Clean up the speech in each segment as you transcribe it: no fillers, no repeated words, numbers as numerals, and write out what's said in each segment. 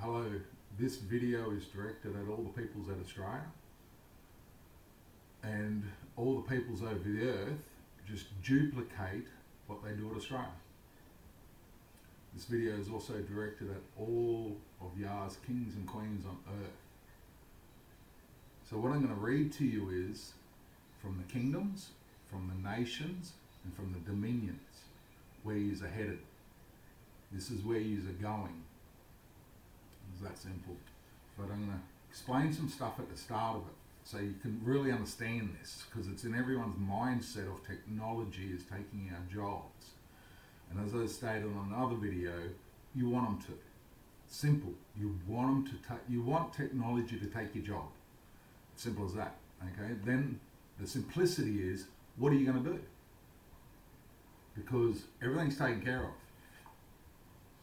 Hello, this video is directed at all the peoples at Australia and all the peoples over the earth just duplicate what they do at Australia. This video is also directed at all of Yah's kings and queens on earth. So what I'm going to read to you is from the kingdoms, from the nations, and from the dominions, where yous are headed. This is where yous are going. It's that simple. But I'm going to explain some stuff at the start of it so you can really understand this, because it's in everyone's mindset of technology is taking our jobs. And as I stated on another video, you want them to. Simple. You want them to you want technology to take your job. Simple as that. Okay. Then the simplicity is, what are you going to do? Because everything's taken care of,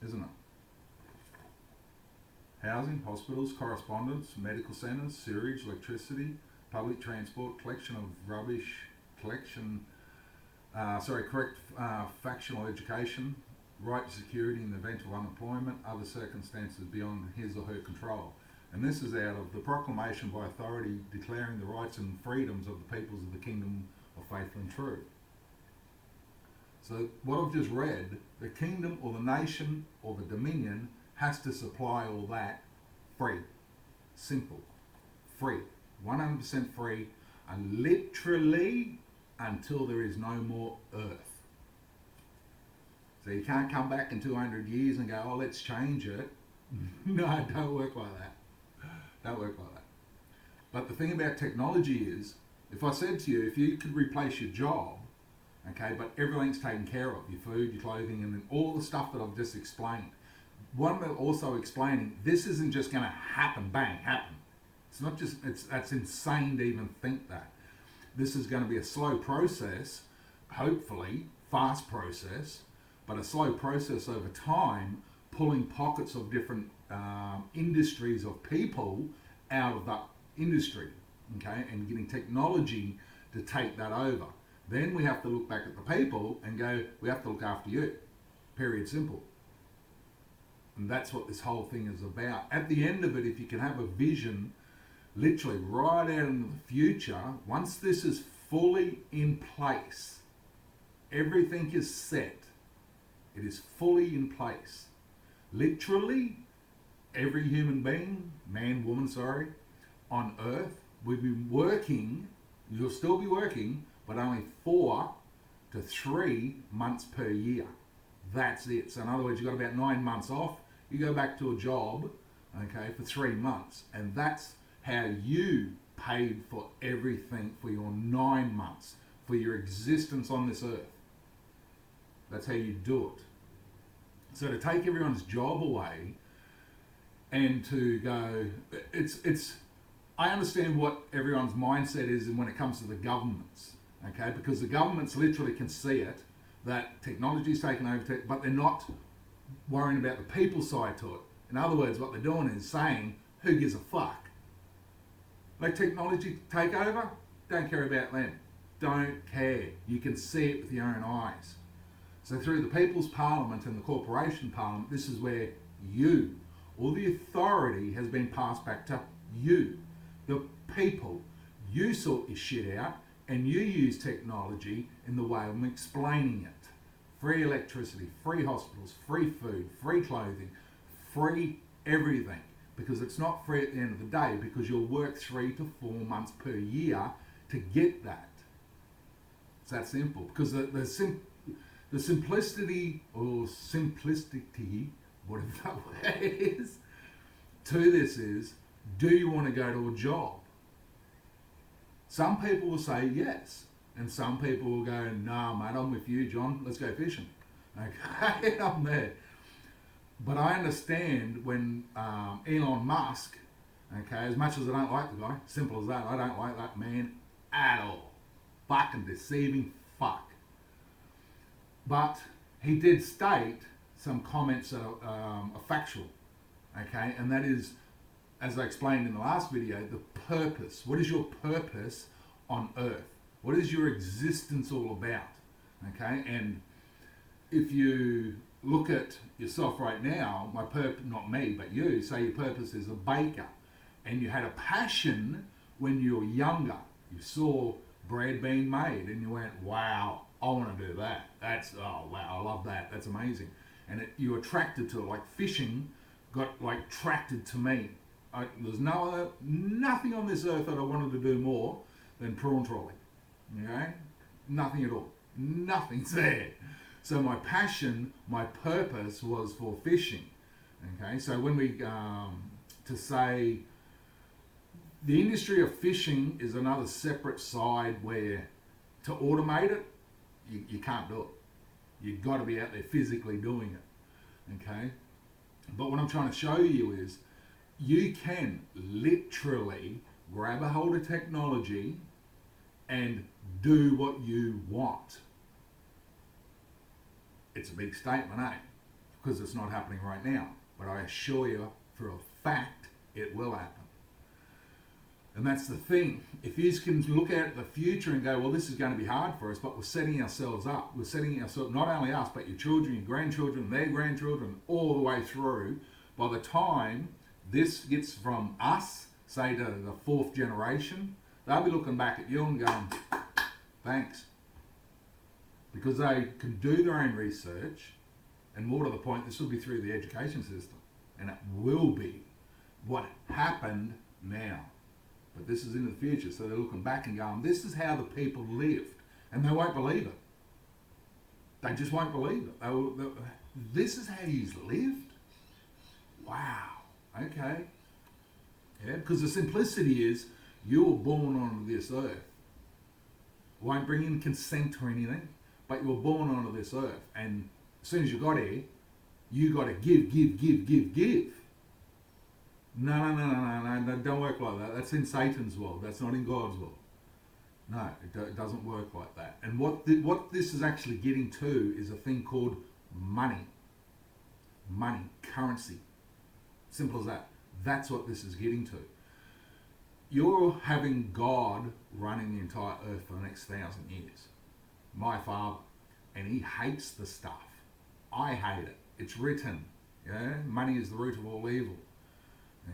isn't it? Housing, hospitals, correspondence, medical centres, sewerage, electricity, public transport, collection of rubbish, factional education, right to security in the event of unemployment, other circumstances beyond his or her control. And this is out of the proclamation by authority declaring the rights and freedoms of the peoples of the kingdom of faithful and true. So what I've just read, the kingdom or the nation or the dominion has to supply all that free. Simple. Free. 100% free, and literally until there is no more earth. So you can't come back in 200 years and go, oh, let's change it. No, don't work like that. Don't work like that. But the thing about technology is, if I said to you, if you could replace your job, okay, but everything's taken care of, your food, your clothing, and then all the stuff that I've just explained. One that also explaining, this isn't just going to happen, bang, happen. It's not just, that's insane to even think that. This is going to be a slow process, hopefully, fast process, but a slow process over time, pulling pockets of different industries of people out of that industry, okay, and getting technology to take that over. Then we have to look back at the people and go, we have to look after you, period, simple. And that's what this whole thing is about. At the end of it, if you can have a vision, literally right out into the future, once this is fully in place, everything is set, it is fully in place. Literally, every human being, man, woman, on earth, we've been working, you'll still be working, but only 4 to 3 months per year. That's it. So in other words, you've got about 9 months off. You go back to a job, okay, for 3 months. And that's how you paid for everything for your 9 months, for your existence on this earth. That's how you do it. So to take everyone's job away and to go, I understand what everyone's mindset is when it comes to the governments, okay, because the governments literally can see it, that technology is taken over, but they're not worrying about the people side to it. In other words, what they're doing is saying, who gives a fuck? Let technology take over? Don't care about them. Don't care. You can see it with your own eyes. So through the People's Parliament and the Corporation Parliament, this is where you, all the authority has been passed back to you, the people. You sort your shit out and you use technology in the way I'm explaining it. Free electricity, free hospitals, free food, free clothing, free everything. Because it's not free at the end of the day, because you'll work 3 to 4 months per year to get that. It's that simple. Because the simplicity, or simplicity, whatever that word is, to this is, do you want to go to a job? Some people will say yes. And some people will go, nah, mate, I'm with you, John. Let's go fishing. Okay, I'm there. But I understand when Elon Musk, okay, as much as I don't like the guy, simple as that, I don't like that man at all. Fucking deceiving fuck. But he did state some comments that are factual, okay, and that is, as I explained in the last video, the purpose. What is your purpose on earth? What is your existence all about? Okay, and if you look at yourself right now, my purpose, not me, but you, say your purpose is a baker, and you had a passion when you were younger. You saw bread being made and you went, wow, I want to do that. That's, oh wow, I love that. That's amazing. And you were attracted to it, like fishing got like attracted to me. There's nothing on this earth that I wanted to do more than prawn trawling. Okay? Nothing at all. Nothing's there. So my passion, my purpose was for fishing. Okay, so when we, to say, the industry of fishing is another separate side where to automate it, you can't do it. You've got to be out there physically doing it. Okay, but what I'm trying to show you is you can literally grab a hold of technology and do what you want. It's a big statement, eh? Because it's not happening right now. But I assure you, for a fact, it will happen. And that's the thing. If you can look at the future and go, well, this is going to be hard for us, but we're setting ourselves up. We're setting ourselves, not only us, but your children, your grandchildren, their grandchildren, all the way through. By the time this gets from us, say to the fourth generation, they'll be looking back at you and going, thanks. Because they can do their own research, and more to the point, this will be through the education system, and it will be what happened now. But this is in the future, so they're looking back and going, this is how the people lived, and they won't believe it. They just won't believe it. This is how you lived? Wow, okay. Yeah, because the simplicity is, you were born on this earth. Won't bring in consent or anything. But you were born onto this earth, and as soon as you got here, you got to give. No, don't work like that. That's in Satan's world. That's not in God's world. No, it doesn't work like that. And what this is actually getting to is a thing called money. Money, currency. Simple as that. That's what this is getting to. You're having God running the entire earth for the next 1,000 years. My father, and he hates the stuff. I hate it. It's written. Yeah, money is the root of all evil.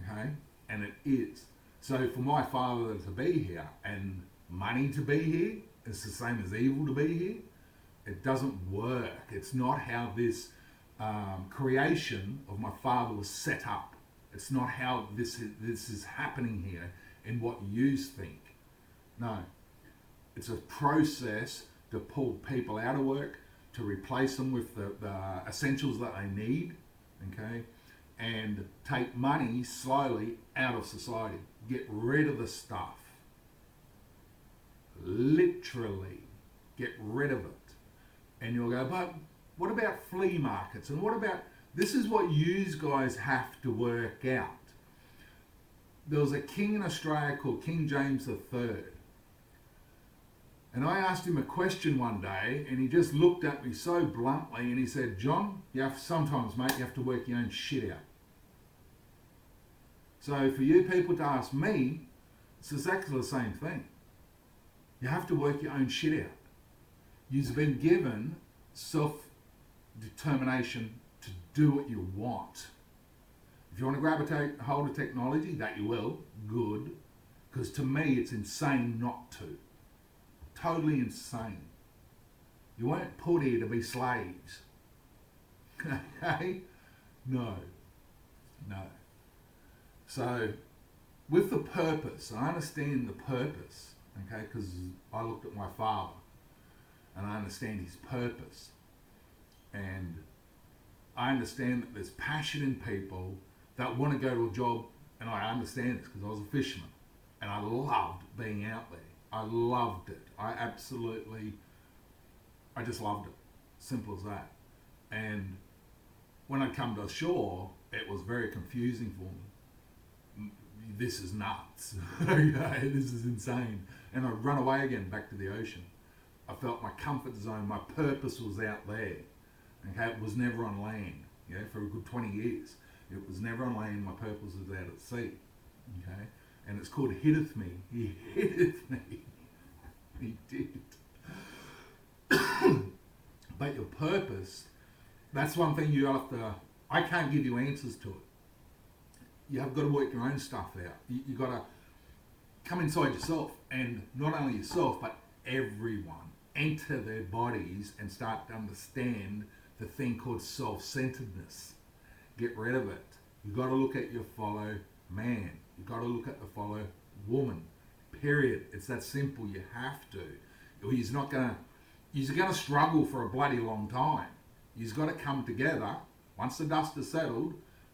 Okay, and it is. So for my father to be here and money to be here, it's the same as evil to be here. It doesn't work. It's not how this creation of my father was set up. It's not how this is happening here in what you think. No, it's a process to pull people out of work, to replace them with the essentials that they need, okay, and take money slowly out of society. Get rid of the stuff. Literally, get rid of it. And you'll go, but what about flea markets? And what about, this is what you guys have to work out. There was a king in Australia called King James III. And I asked him a question one day, and he just looked at me so bluntly, and he said, John, sometimes, mate, you have to work your own shit out. So for you people to ask me, it's exactly the same thing. You have to work your own shit out. You've been given self-determination to do what you want. If you want to grab a hold of technology, that you will, good. Because to me, it's insane not to. Totally insane. You weren't put here to be slaves. Okay? No. So, with the purpose, I understand the purpose, okay, because I looked at my father and I understand his purpose. And I understand that there's passion in people that want to go to a job, and I understand this because I was a fisherman and I loved being out there. I loved it. I just loved it. Simple as that. And when I come to shore, it was very confusing for me. This is nuts. Okay, this is insane. And I run away again back to the ocean. I felt my comfort zone, my purpose was out there. Okay, it was never on land. Yeah, for a good 20 years. It was never on land, my purpose was out at sea. Okay? And it's called hitteth me. He hitteth me. He did. But your purpose That's one thing you have to, I can't give you answers to it. You have got to work your own stuff out. You got to come inside yourself, and not only yourself, but everyone. Enter their bodies and start to understand the thing called self-centeredness. Get rid of it. You got to look at your fellow man. You got to look at the fellow woman. Period. It's that simple. You have to. Or you're gonna struggle for a bloody long time. You've got to come together. Once the dust is settled,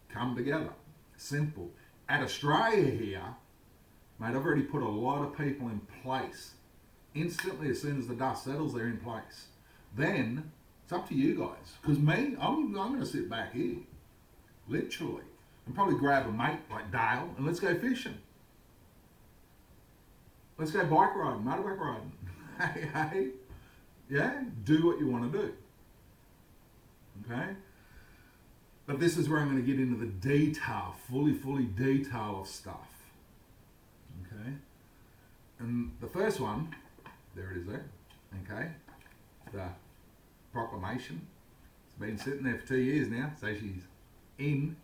come together. Simple. At Australia here, mate, I've already put a lot of people in place. Instantly, as soon as the dust settles, they're in place. Then, it's up to you guys. Because me, I'm going to sit back here. Literally. And probably grab a mate like Dale and let's go fishing. Let's go bike riding, motorbike riding. Hey. Yeah, do what you want to do. Okay? But this is where I'm going to get into the detail, fully detail of stuff. Okay? And the first one, there it is there. Okay? The proclamation. It's been sitting there for 2 years now, so she's in.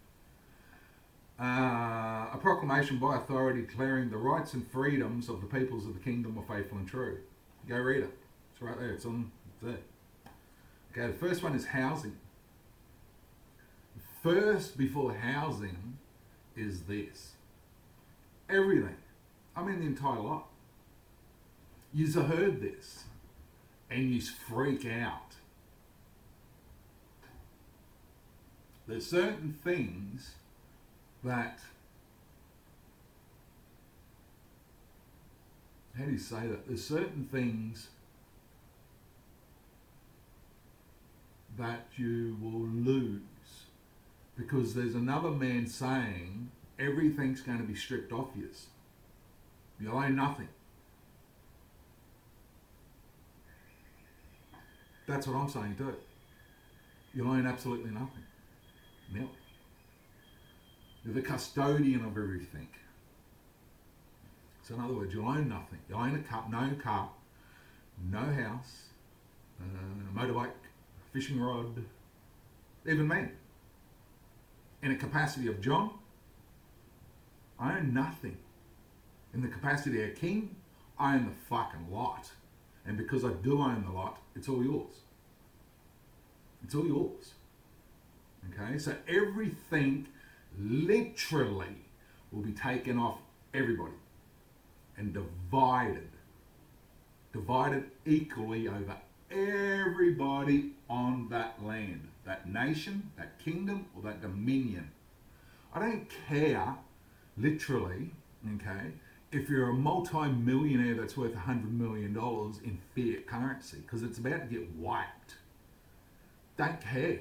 A proclamation by authority declaring the rights and freedoms of the peoples of the kingdom are faithful and true. Go read it. It's right there. It's there. Okay, the first one is housing. First before housing is this. Everything. I mean the entire lot. You've heard this and you freak out. There's certain things that, how do you say that? There's certain things that you will lose because there's another man saying everything's going to be stripped off you. You'll own nothing. That's what I'm saying too. You'll own absolutely nothing. Nil. You're the custodian of everything. So in other words, you'll own nothing. You'll own no car, no house, motorbike, fishing rod, even me. In a capacity of John, I own nothing. In the capacity of king, I own the fucking lot. And because I do own the lot, it's all yours. It's all yours. Okay? So everything literally will be taken off everybody and divided equally over everybody on that land, that nation, that kingdom, or that dominion. I don't care, literally, okay, if you're a multi-millionaire that's worth $100 million in fiat currency, because it's about to get wiped. Don't care.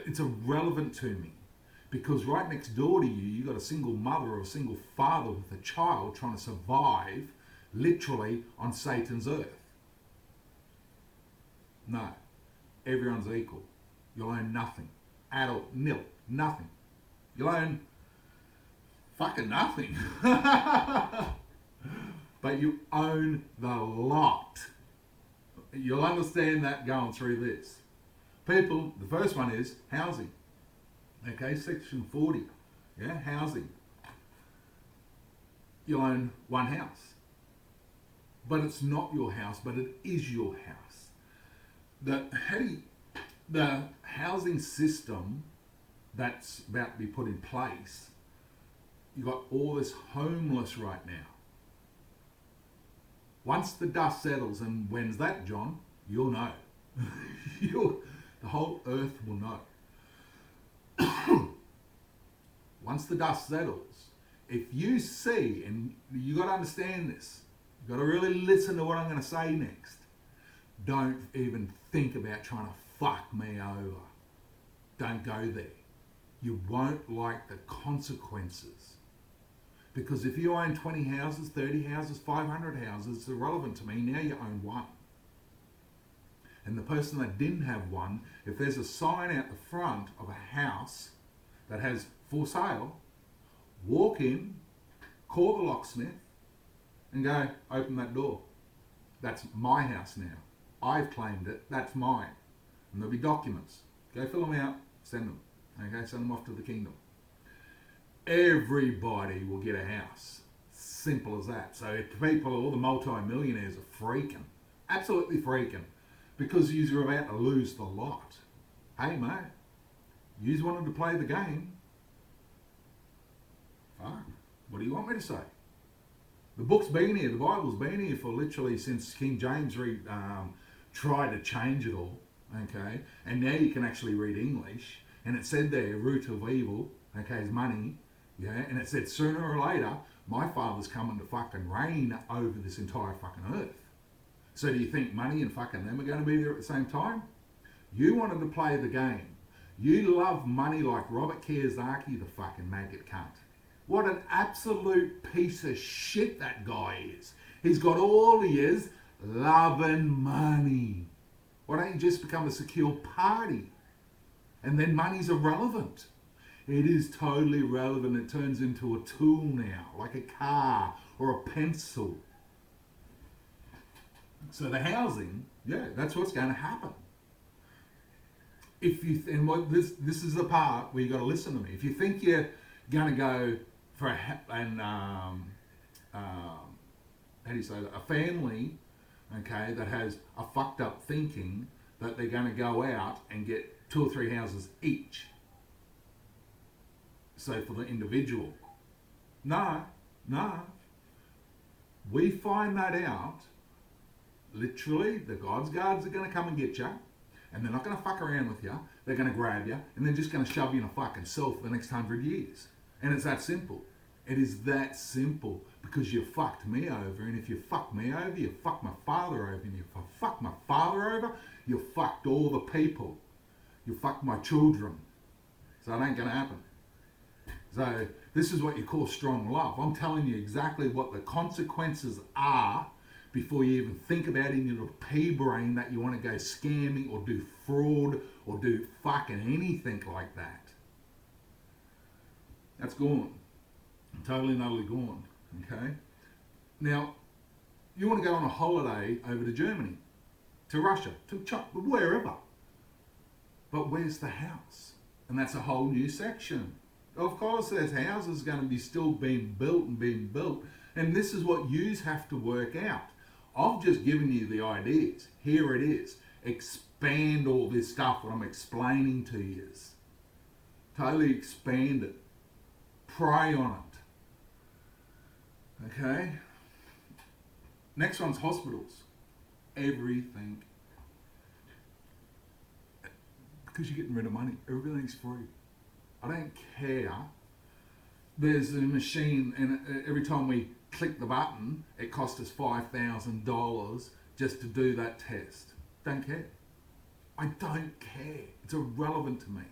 It's irrelevant to me. Because right next door to you, you've got a single mother or a single father with a child trying to survive, literally, on Satan's earth. No. Everyone's equal. You'll own nothing. At all. Nil. Nothing. You'll own fucking nothing. But you own the lot. You'll understand that going through this. People, the first one is housing. Okay, section 40. Yeah, housing. You'll own one house. But it's not your house, but it is your house. The housing system that's about to be put in place, you've got all this homeless right now. Once the dust settles, and when's that, John? You'll know. The whole earth will know. Once the dust settles, if you see, and you got to understand this, you got to really listen to what I'm going to say next. Don't even think about trying to fuck me over. Don't go there. You won't like the consequences. Because if you own 20 houses, 30 houses, 500 houses, it's irrelevant to me. Now you own one. And the person that didn't have one, if there's a sign out the front of a house that has for sale, walk in, call the locksmith, and go, open that door. That's my house now. I've claimed it. That's mine. And there'll be documents. Go fill them out, send them. Okay, send them off to the kingdom. Everybody will get a house. Simple as that. So if people, all the multi-millionaires are freaking, absolutely freaking, because you're about to lose the lot. Hey mate, you wanted to play the game. Fuck, what do you want me to say? The book's been here, the Bible's been here for literally since King James tried to change it all, okay? And now you can actually read English, and it said there, root of evil, okay, is money, yeah? And it said sooner or later, my Father's coming to fucking reign over this entire fucking earth. So do you think money and fucking them are going to be there at the same time? You wanted to play the game. You love money like Robert Kiyosaki, the fucking maggot cunt. What an absolute piece of shit that guy is. He's got all he is, loving money. Why don't you just become a secure party? And then money's irrelevant. It is totally irrelevant. It turns into a tool now, like a car or a pencil. So the housing, yeah, that's what's going to happen. If you this is the part where you got to listen to me. If you think you're going to go for how do you say that? A family, okay, that has a fucked up thinking that they're going to go out and get 2 or 3 houses each. So for the individual, no. We find that out. Literally, the God's guards are going to come and get you, and they're not going to fuck around with you. They're going to grab you, and they're just going to shove you in a fucking cell for the next 100 years. And it's that simple. It is that simple, because you fucked me over, and if you fuck me over, you fuck my father over, and if I fuck my father over, you fucked all the people. You fucked my children. So it ain't going to happen. So this is what you call strong love. I'm telling you exactly what the consequences are before you even think about it in your little pea brain that you want to go scamming or do fraud or do fucking anything like that. That's gone. Totally and utterly gone. Okay? Now, you want to go on a holiday over to Germany, to Russia, to China, wherever. But where's the house? And that's a whole new section. Of course, there's houses going to be still being built and being built. And this is what yous have to work out. I've just given you the ideas. Here it is. Expand all this stuff that I'm explaining to you. Totally expand it. Pray on it. Okay? Next one's hospitals. Everything. Because you're getting rid of money. Everything's free. I don't care. There's a machine, and every time we click the button, it costs us $5,000 just to do that test. Don't care. I don't care. It's irrelevant to me.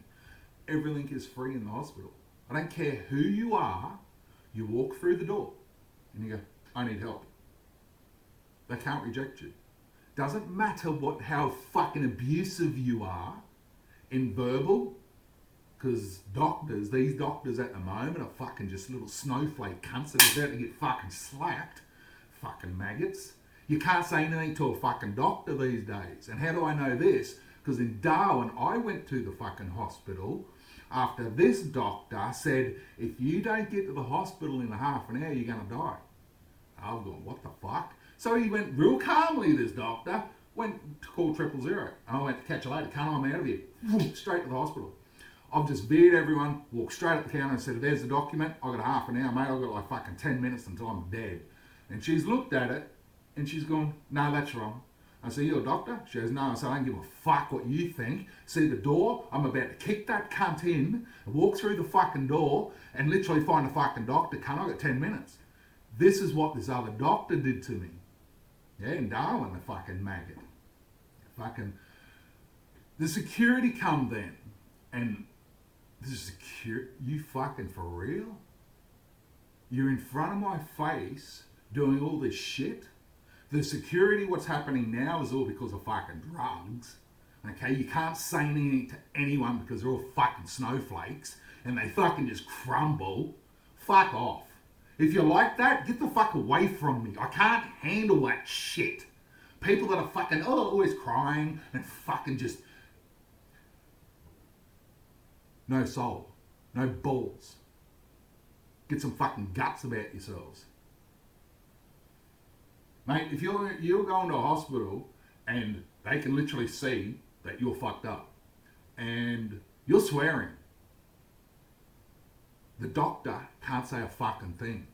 Everything is free in the hospital. I don't care who you are. You walk through the door and you go, I need help. They can't reject you. Doesn't matter how fucking abusive you are in verbal, because these doctors at the moment are fucking just little snowflake cunts that are about to get fucking slapped. Fucking maggots. You can't say anything to a fucking doctor these days. And how do I know this? Because in Darwin, I went to the fucking hospital after this doctor said, if you don't get to the hospital in a half an hour, you're going to die. I've gone, what the fuck? So he went real calmly, this doctor, went to call 000. I went to catch you later, come on, I'm out of here. Straight to the hospital. I've just veered everyone, walked straight up the counter and said, there's the document. I've got a half an hour, mate. I've got like fucking 10 minutes until I'm dead. And she's looked at it and she's gone, no, that's wrong. I said, you're a doctor? She goes, no. I said, I don't give a fuck what you think. See the door? I'm about to kick that cunt in, walk through the fucking door and literally find a fucking doctor. Cunt, I've got 10 minutes. This is what this other doctor did to me. Yeah, in Darwin, the fucking maggot. The security come then and this is secure. You fucking for real? You're in front of my face doing all this shit? The security, what's happening now is all because of fucking drugs. Okay, you can't say anything to anyone because they're all fucking snowflakes and they fucking just crumble. Fuck off. If you're like that, get the fuck away from me. I can't handle that shit. People that are fucking, always crying and fucking just no soul, no balls. Get some fucking guts about yourselves. Mate, if you're going to a hospital and they can literally see that you're fucked up and you're swearing, the doctor can't say a fucking thing.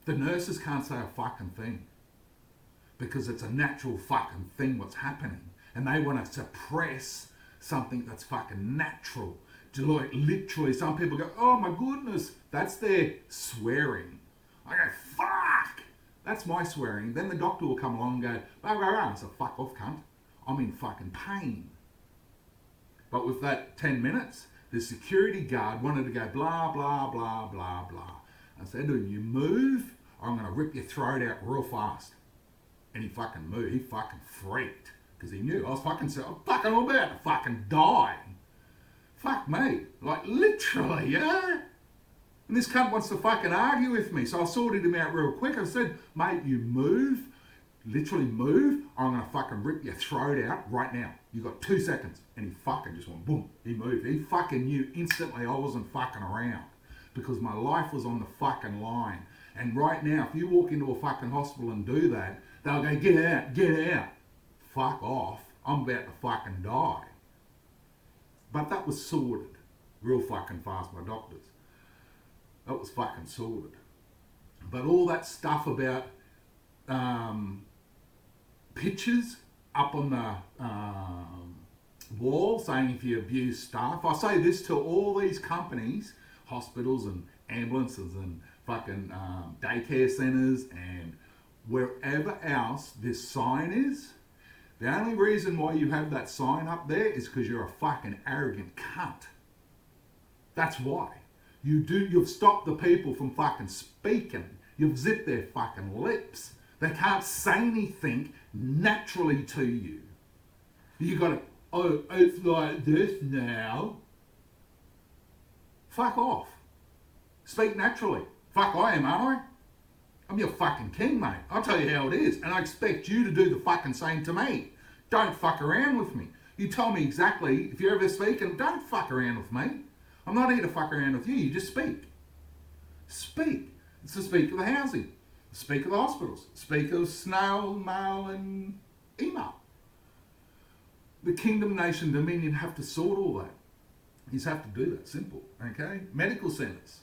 The nurses can't say a fucking thing because it's a natural fucking thing what's happening, and they want to suppress something that's fucking natural. Like literally, some people go, "Oh my goodness," that's their swearing. I go, "Fuck!" That's my swearing. Then the doctor will come along and go, "Blah, blah, blah." So fuck off, cunt. I'm in fucking pain. But with that 10 minutes, the security guard wanted to go blah, blah, blah, blah, blah. I said to him, "You move, or I'm going to rip your throat out real fast." And he fucking moved. He fucking freaked because he knew I was fucking all about to fucking die. Fuck me. Like literally, yeah? And this cunt wants to fucking argue with me. So I sorted him out real quick. I said, "Mate, you move, literally move, or I'm going to fucking rip your throat out right now. You got 2 seconds." And he fucking just went boom. He moved. He fucking knew instantly I wasn't fucking around because my life was on the fucking line. And right now, if you walk into a fucking hospital and do that, they'll go, "Get out, get out." Fuck off. I'm about to fucking die. But that was sorted real fucking fast by doctors. That was fucking sorted. But all that stuff about pictures up on the wall saying if you abuse staff. I say this to all these companies, hospitals and ambulances and fucking daycare centres and wherever else this sign is. The only reason why you have that sign up there is because you're a fucking arrogant cunt. That's why. You've stopped the people from fucking speaking. You've zipped their fucking lips. They can't say anything naturally to you. You gotta, "Oh, it's like this now." Fuck off. Speak naturally. Fuck, I am, aren't I? I'm your fucking king, mate. I'll tell you how it is. And I expect you to do the fucking same to me. Don't fuck around with me. You tell me exactly, if you're ever speaking, don't fuck around with me. I'm not here to fuck around with you. You just speak. Speak. It's the speak of the housing. Speak of the hospitals. Speak of snail, mail and email. The kingdom, nation, dominion have to sort all that. You just have to do that. Simple. Okay? Medical centres.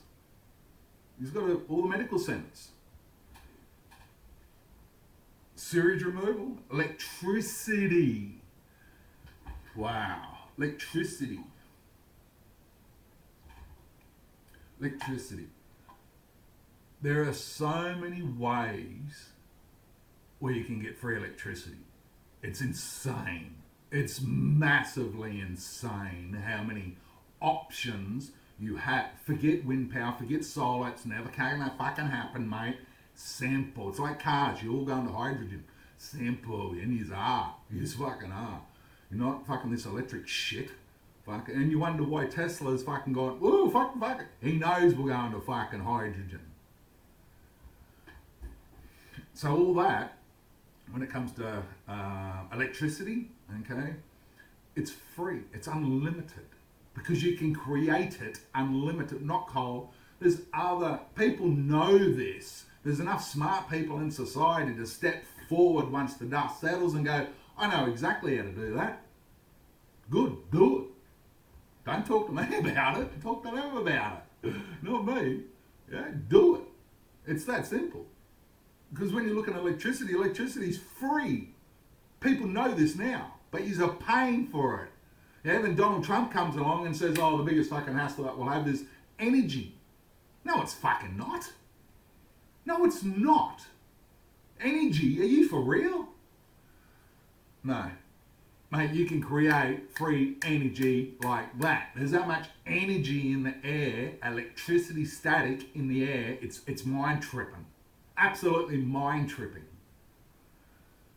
You've got all the medical centres. Sewage removal. Electricity. Wow. Electricity. There are so many ways where you can get free electricity. It's insane. It's massively insane how many options you have. Forget wind power, forget solar, it's never gonna fucking happen, mate. Simple. It's like cars, you all going to hydrogen. Simple, and you are. You fucking are. You're not fucking this electric shit. Fucking, and you wonder why Tesla's fucking going, "Ooh, fuck it." He knows we're going to fucking hydrogen. So all that, when it comes to electricity, okay, it's free, it's unlimited, because you can create it unlimited, not coal. There's other, people know this. There's enough smart people in society to step forward once the dust settles and go, "I know exactly how to do that." Good, do it. Don't talk to me about it, talk to them about it. Not me. Yeah, do it. It's that simple. Because when you look at electricity, electricity's free. People know this now, but you're paying for it. Yeah, then Donald Trump comes along and says, "Oh, the biggest fucking hassle that we'll have is energy." No, it's fucking not. No, it's not. Energy, are you for real? No. Mate, you can create free energy like that. There's that much energy in the air, electricity static in the air, it's mind tripping. Absolutely mind tripping.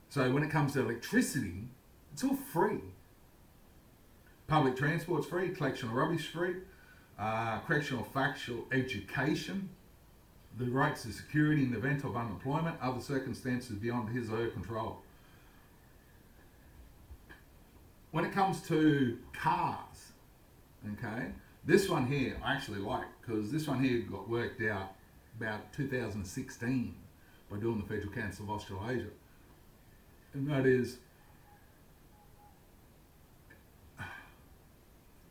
So when it comes to electricity, it's all free. Public transport's free, collection of rubbish free, correctional factual education, the rights to security in the event of unemployment, other circumstances beyond his or her control. When it comes to cars, okay, This one here I actually like, because this one here got worked out about 2016 by doing the Federal Council of Australasia. And that is,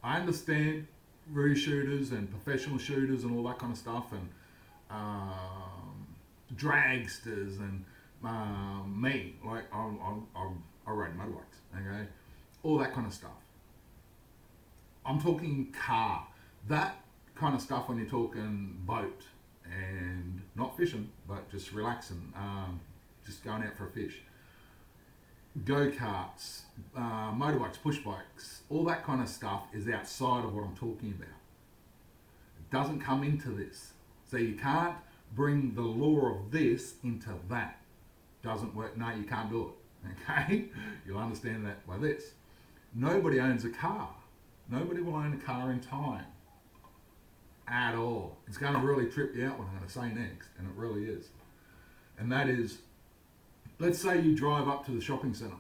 I understand roo shooters and professional shooters and all that kind of stuff, and dragsters and me, like I ride motorbikes, okay, all that kind of stuff. I'm talking car, that kind of stuff when you're talking boat and not fishing, but just relaxing, just going out for a fish. Go-karts, motorbikes, push bikes, all that kind of stuff is outside of what I'm talking about. It doesn't come into this. So you can't bring the law of this into that. Doesn't work. No, you can't do it. Okay? You'll understand that by this. Nobody owns a car. Nobody will own a car in time. At all. It's going to really trip you out what I'm going to say next, and it really is. And that is, let's say you drive up to the shopping centre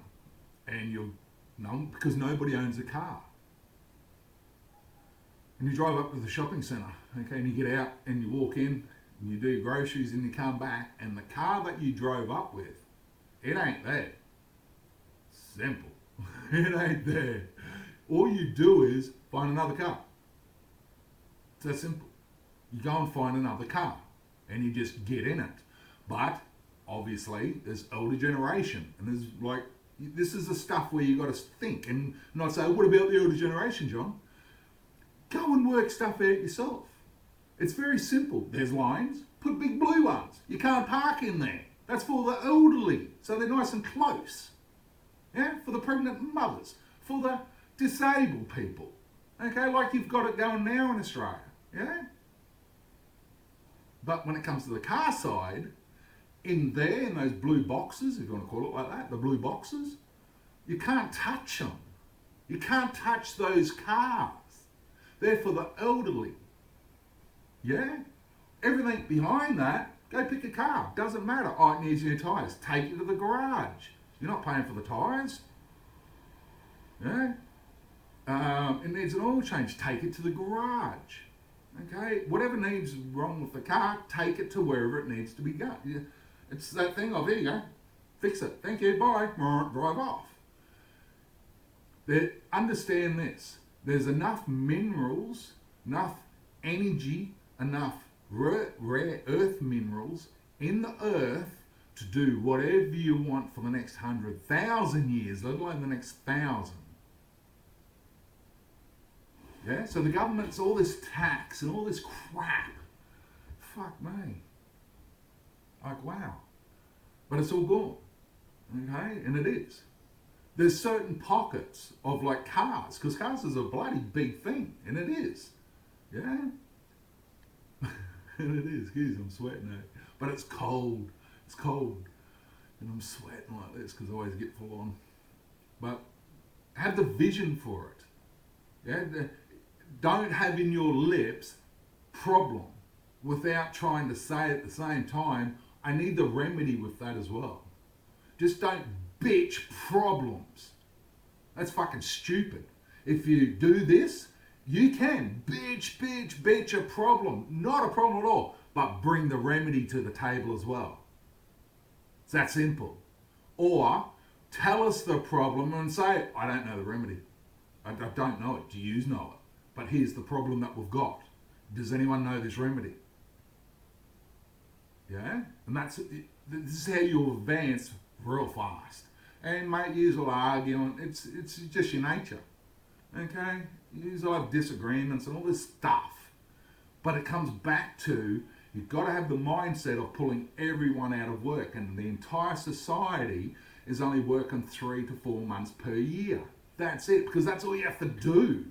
and because nobody owns a car. And you drive up to the shopping centre, okay, and you get out and you walk in and you do your groceries and you come back, and the car that you drove up with, it ain't there. Simple. It ain't there. All you do is find another car. It's that simple. You go and find another car and you just get in it. But obviously there's older generation, and there's like, this is the stuff where you got to think and not say, what about the older generation, John? Go and work stuff out yourself. It's very simple. There's lines, put big blue ones. You can't park in there. That's for the elderly, so they're nice and close. Yeah, for the pregnant mothers, for the disabled people. Okay, like you've got it going now in Australia. Yeah? But when it comes to the car side, in there, in those blue boxes, if you want to call it like that, the blue boxes, you can't touch them. You can't touch those cars. They're for the elderly. Yeah? Everything behind that, go pick a car. Doesn't matter. Oh, it needs new tyres. Take it to the garage. You're not paying for the tyres. Yeah? It needs an oil change. Take it to the garage. Okay? Whatever needs wrong with the car, take it to wherever it needs to be going. It's that thing of, here you go, fix it, thank you, bye, drive off. Understand this, there's enough minerals, enough energy, enough rare earth minerals in the earth to do whatever you want for the next 100,000 years, let alone the next 1,000. Yeah, so the government's all this tax and all this crap. Fuck me. Like, wow. But it's all gone. Okay? And it is. There's certain pockets of like cars, because cars is a bloody big thing. And it is. Yeah? And it is. Geez, I'm sweating now. But it's cold. It's cold. And I'm sweating like this because I always get full on. But have the vision for it. Yeah? Don't have in your lips problem without trying to say at the same time, I need the remedy with that as well. Just don't bitch problems. That's fucking stupid. If you do this, you can bitch a problem. Not a problem at all. But bring the remedy to the table as well. It's that simple. Or tell us the problem and say, I don't know the remedy. I don't know it. Do you know it? But here's the problem that we've got. Does anyone know this remedy? Yeah? And this is how you advance real fast. And mate, yous will argue, and it's just your nature. Okay? Yous will have disagreements and all this stuff. But it comes back to, you've got to have the mindset of pulling everyone out of work, and the entire society is only working 3 to 4 months per year. That's it, because that's all you have to do.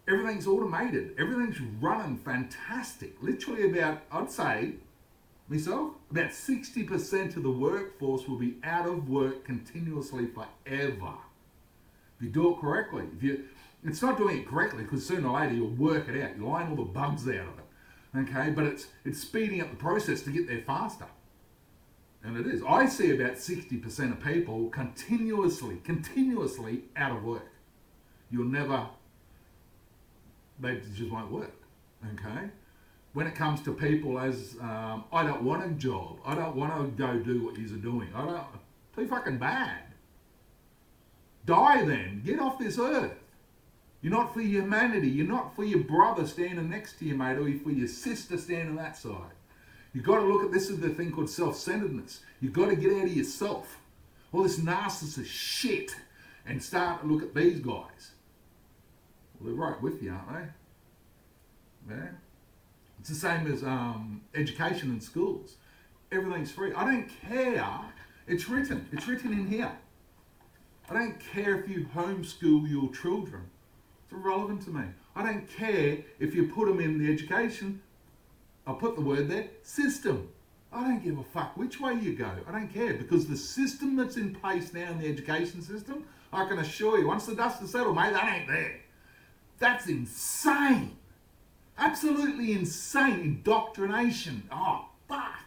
Everything's automated. Everything's running fantastic. Literally about, I'd say, myself, about 60% of the workforce will be out of work continuously forever. If you do it correctly. It's not doing it correctly, because sooner or later you'll work it out. You'll line all the bugs out of it. Okay, but it's speeding up the process to get there faster. And it is. I see about 60% of people continuously out of work. You'll never they just won't work. Okay? When it comes to people as, I don't want a job. I don't want to go do what you're doing. Too fucking bad. Die then. Get off this earth. You're not for humanity. You're not for your brother standing next to you, mate, or for your sister standing that side. You've got to look at this as the thing called self-centeredness. You've got to get out of yourself. All this narcissist shit. And start to look at these guys. Well, they're right with you, aren't they? Yeah. It's the same as education in schools. Everything's free. I don't care. It's written. It's written in here. I don't care if you homeschool your children. It's irrelevant to me. I don't care if you put them in the education, I'll put the word there, system. I don't give a fuck which way you go. I don't care, because the system that's in place now in the education system, I can assure you, once the dust is settled, mate, that ain't there. That's insane. Absolutely insane. Indoctrination. Oh, fuck.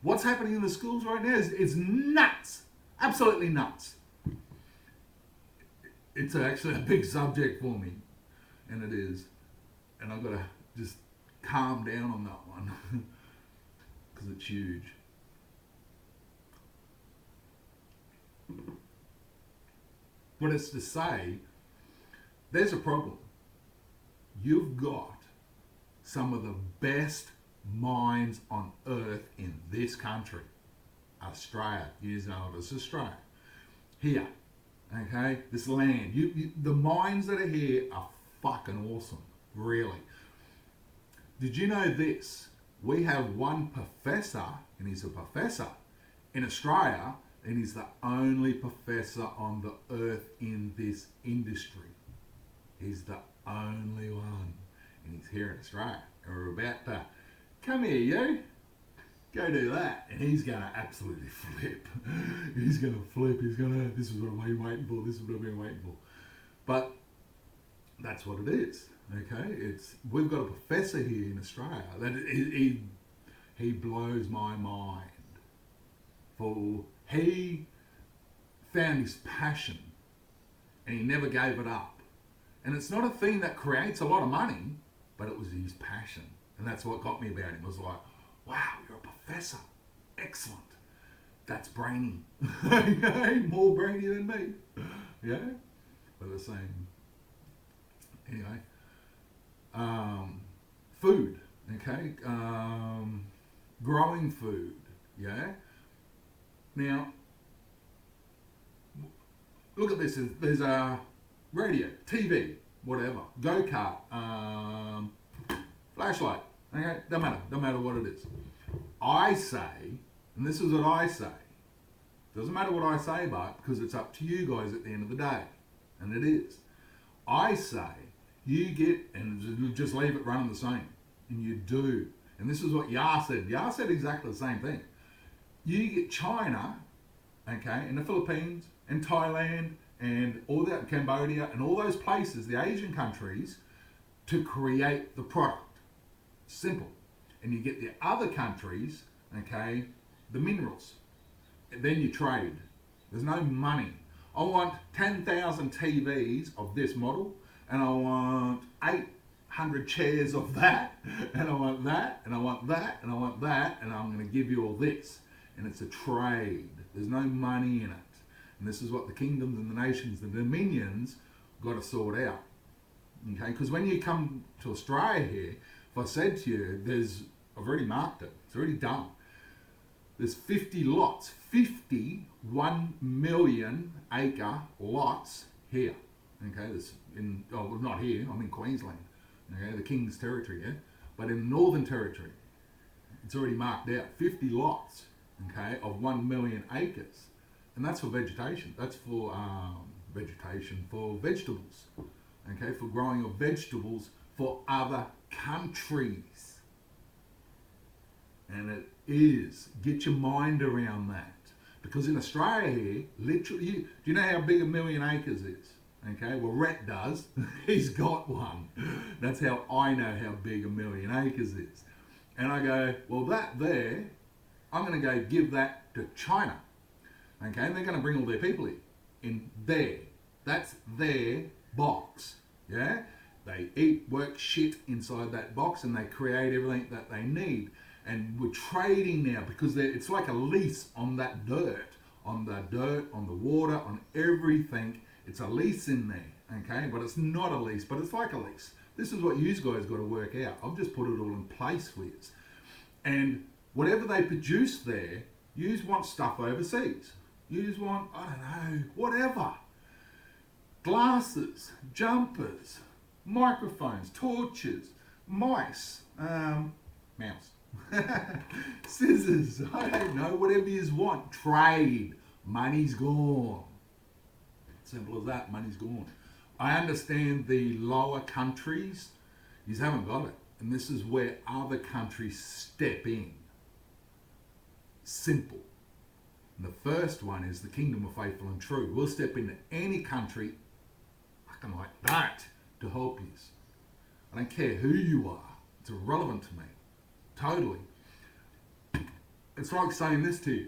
What's happening in the schools right now is nuts. Absolutely nuts. It's actually a big subject for me. And it is. And I've got to just calm down on that one. Because it's huge. But it's to say, there's a problem. You've got some of the best minds on earth in this country. Australia. You know it as Australia. Here. Okay? This land. The minds that are here are fucking awesome. Really. Did you know this? We have one professor, and he's a professor in Australia, and he's the only professor on the earth in this industry. He's the only one. And he's here in Australia. And we're about to, come here, you. Go do that. And he's going to absolutely flip. He's going to flip. This is what I've been waiting for. This is what I've been waiting for. But that's what it is. Okay? We've got a professor here in Australia that he blows my mind. He found his passion and he never gave it up. And it's not a thing that creates a lot of money, but it was his passion. And that's what got me about him. It was like, wow, you're a professor. Excellent. That's brainy. More brainy than me. Yeah? But the same. Anyway. Food. Okay? Growing food. Yeah? Now, look at this. There's a radio, TV, whatever, go-kart, flashlight. Okay, don't matter what it is. I say, and this is what I say, doesn't matter what I say about it, because it's up to you guys at the end of the day, and it is. I say, you get, and just leave it running the same, and you do. And this is what Yah said. Yah said exactly the same thing. You get China, okay, and the Philippines, and Thailand, and all that, Cambodia, and all those places, the Asian countries, to create the product. Simple. And you get the other countries, okay, the minerals. And then you trade. There's no money. I want 10,000 TVs of this model, and I want 800 chairs of that, and I want that, and I want that, and I want that, and I'm going to give you all this. And it's a trade. There's no money in it. And this is what the kingdoms and the nations, the dominions, got to sort out. Okay? Because when you come to Australia here, if I said to you, I've already marked it. It's already done. There's 50 lots, 50 1 million acre lots here. Okay? Not here. I'm in Queensland. Okay? The King's Territory, yeah? But in the Northern Territory, it's already marked out. 50 lots, okay, of 1 million acres. And that's for vegetation. That's for for vegetables. Okay, for growing of vegetables for other countries. And it is. Get your mind around that. Because in Australia here, literally, do you know how big 1 million acres is? Okay, well, Rhett does. He's got one. That's how I know how big 1 million acres is. And I go, well, that there, I'm going to go give that to China. Okay, and they're going to bring all their people in there. That's their box. Yeah? They eat, work, shit inside that box, and they create everything that they need. And we're trading now because it's like a lease on that dirt, on the water, on everything. It's a lease in there, okay? But it's not a lease, but it's like a lease. This is what you guys got to work out. I've just put it all in place for you. And whatever they produce there, you want stuff overseas. You want, I don't know, whatever. Glasses, jumpers, microphones, torches, mice, mouse, scissors, I don't know, whatever you want. Trade. Money's gone. Simple as that, money's gone. I understand the lower countries, you haven't got it. And this is where other countries step in. Simple. And the first one is the kingdom of faithful and true. We'll step into any country fucking like that to help you. I don't care who you are. It's irrelevant to me. Totally. It's like saying this to you.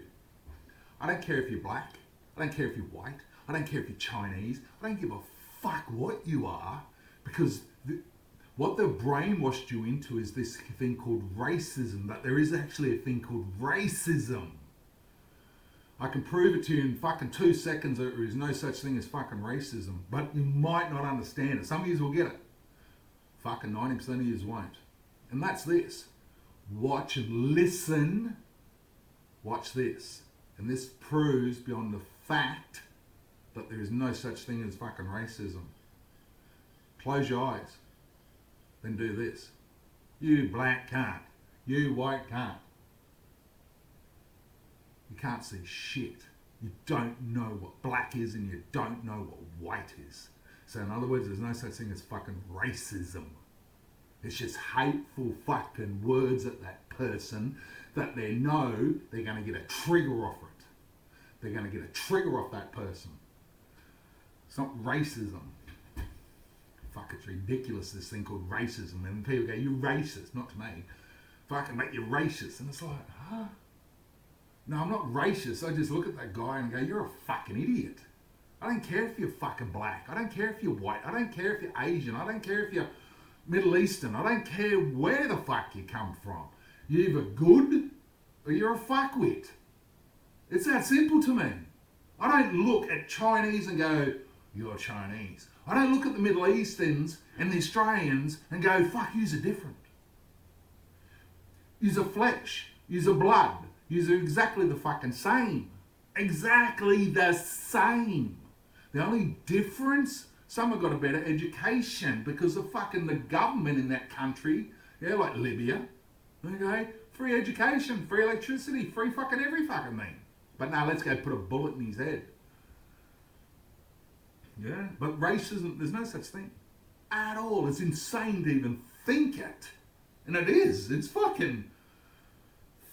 I don't care if you're black. I don't care if you're white. I don't care if you're Chinese. I don't give a fuck what you are, because what they've brainwashed you into is this thing called racism, that there is actually a thing called racism. I can prove it to you in fucking 2 seconds that there is no such thing as fucking racism, but you might not understand it. Some of you will get it. Fucking 90% of you won't. And that's this. Watch and listen. Watch this. And this proves beyond the fact that there is no such thing as fucking racism. Close your eyes. Then do this. You black can't. You white can't. You can't see shit. You don't know what black is and you don't know what white is. So in other words, there's no such thing as fucking racism. It's just hateful fucking words at that person that they know they're going to get a trigger off it. They're going to get a trigger off that person. It's not racism. Fuck, it's ridiculous, this thing called racism. And people go, you're racist. Not to me. Fucking make you racist. And it's like, huh? No, I'm not racist. I just look at that guy and go, you're a fucking idiot. I don't care if you're fucking black. I don't care if you're white. I don't care if you're Asian. I don't care if you're Middle Eastern. I don't care where the fuck you come from. You're either good or you're a fuckwit. It's that simple to me. I don't look at Chinese and go, you're Chinese. I don't look at the Middle Easterns and the Australians and go, fuck, yous are different. Yous are flesh. Yous are blood. Yous are exactly the fucking same. Exactly the same. The only difference, some have got a better education because of fucking the government in that country, yeah, like Libya, okay, free education, free electricity, free fucking every fucking thing. But now let's go put a bullet in his head. Yeah, but racism, there's no such thing at all. It's insane to even think it. And it is. It's fucking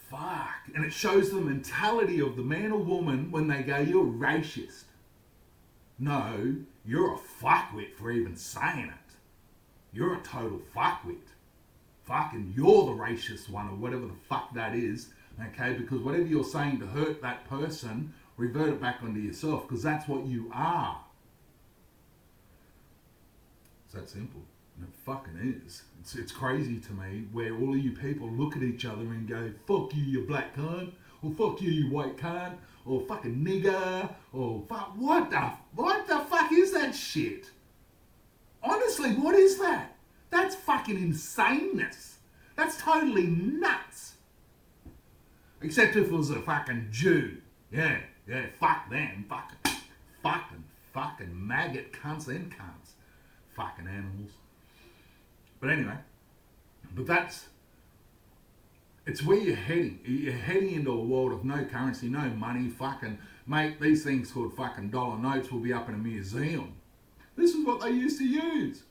fuck. And it shows the mentality of the man or woman when they go, you're racist. No, you're a fuckwit for even saying it. You're a total fuckwit. Fucking you're the racist one or whatever the fuck that is. Okay, because whatever you're saying to hurt that person, revert it back onto yourself, because that's what you are. It's that simple. And it fucking is. It's crazy to me where all of you people look at each other and go, fuck you, you black cunt, or fuck you, you white cunt, or fucking nigger, or fuck, what the fuck is that shit? Honestly, what is that? That's fucking insaneness. That's totally nuts. Except if it was a fucking Jew. Yeah, fuck them. Fucking maggot cunts and cunts. Fucking animals. But anyway, it's where you're heading. You're heading into a world of no currency, no money, fucking, mate, these things called fucking dollar notes will be up in a museum. This is what they used to use.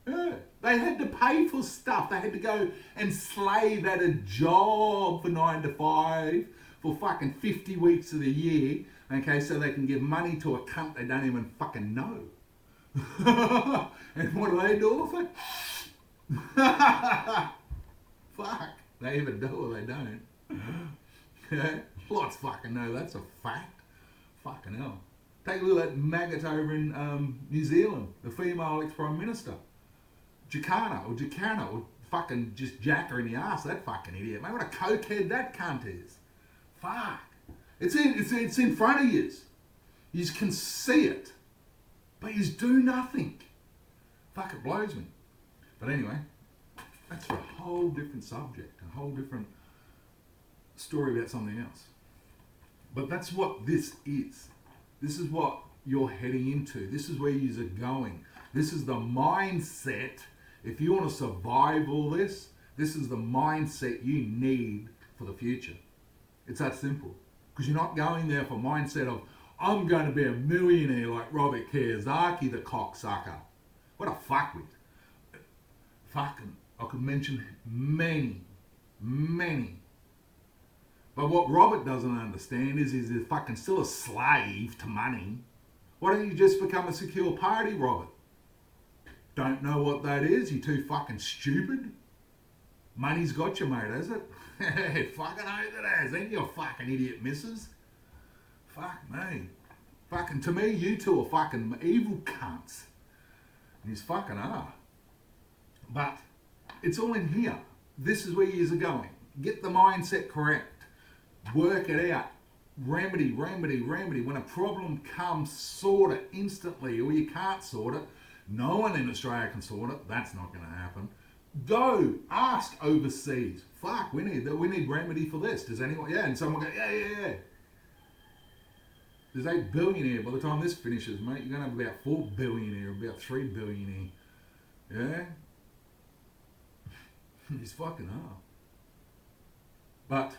Yeah. They had to pay for stuff. They had to go and slave at a job for 9 to 5 for fucking 50 weeks of the year, okay, so they can give money to a cunt they don't even fucking know. And what do they do with it? Fuck. They either do or they don't. Yeah. Lots fucking know that's a fact. Fucking hell. Take a look at that maggot over in New Zealand, the female ex-Prime Minister. Jacana or fucking just jack her in the ass, that fucking idiot. Mate, what a cokehead that cunt is. Fuck. It's in front of you. You can see it. But you do nothing. Fuck, it blows me. But anyway, that's for a whole different subject, a whole different story about something else. But that's what this is. This is what you're heading into. This is where you're going. This is the mindset. If you want to survive all this, this is the mindset you need for the future. It's that simple. Because you're not going there for mindset of, I'm going to be a millionaire like Robert Kiyosaki, the cocksucker. What a fuckwit. Fucking, I could mention many. But what Robert doesn't understand is he's fucking still a slave to money. Why don't you just become a secure party, Robert? Don't know what that is? You too fucking stupid? Money's got you, mate, has it? Fucking oath it has. Ain't you a fucking idiot, missus? Fuck me. Fucking, to me, you two are fucking evil cunts. And you fucking are. But it's all in here. This is where you're going. Get the mindset correct. Work it out. Remedy. When a problem comes, sort it instantly, or you can't sort it. No one in Australia can sort it. That's not going to happen. Go ask overseas. Fuck, we need remedy for this. Does anyone? Yeah, and someone go, yeah. There's 8 billion here. By the time this finishes, mate, you're going to have about 4 billion here, about 3 billion here. Yeah? It's fucking hard. But